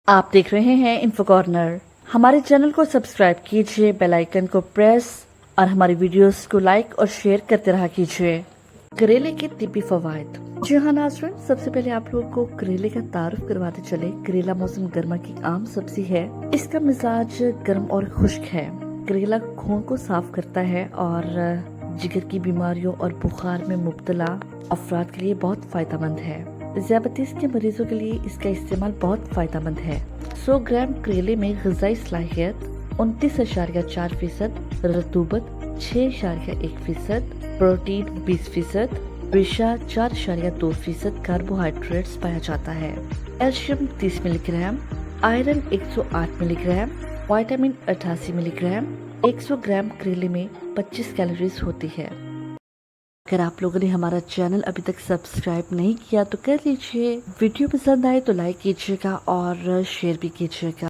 आप देख रहे हैं इन्फो कॉर्नर। हमारे चैनल को सब्सक्राइब कीजिए, बेल आइकन को प्रेस और हमारी वीडियोस को लाइक और शेयर करते रहा कीजिए। करेले के तिब्बी फवायद। जी हाँ नाज़रीन, सबसे पहले आप लोगों को करेले का तारुफ करवाते चले। करेला मौसम गर्मा की आम सब्जी है। इसका मिजाज गर्म और खुश्क है। करेला खून को साफ करता है और जिगर की बीमारियों और बुखार में मुब्तला अफराद के लिए बहुत फायदेमंद है। ज़ियाबतीस के मरीजों के लिए इसका इस्तेमाल बहुत फायदेमंद है। 100 ग्राम करेले में ग़िज़ाई सलाहियत 29.4%, रतूबत 6.1%, प्रोटीन 20%, रेशा 4.2%, कार्बोहाइड्रेट्स पाया जाता है। Calcium 30 milligram, iron 108 milligram, vitamin 88 milligram. 100 ग्राम करेले में 25 कैलोरीज होती है। अगर आप लोगों ने हमारा चैनल अभी तक सब्सक्राइब नहीं किया तो कर लीजिए। वीडियो पसंद आए तो लाइक कीजिएगा और शेयर भी कीजिएगा।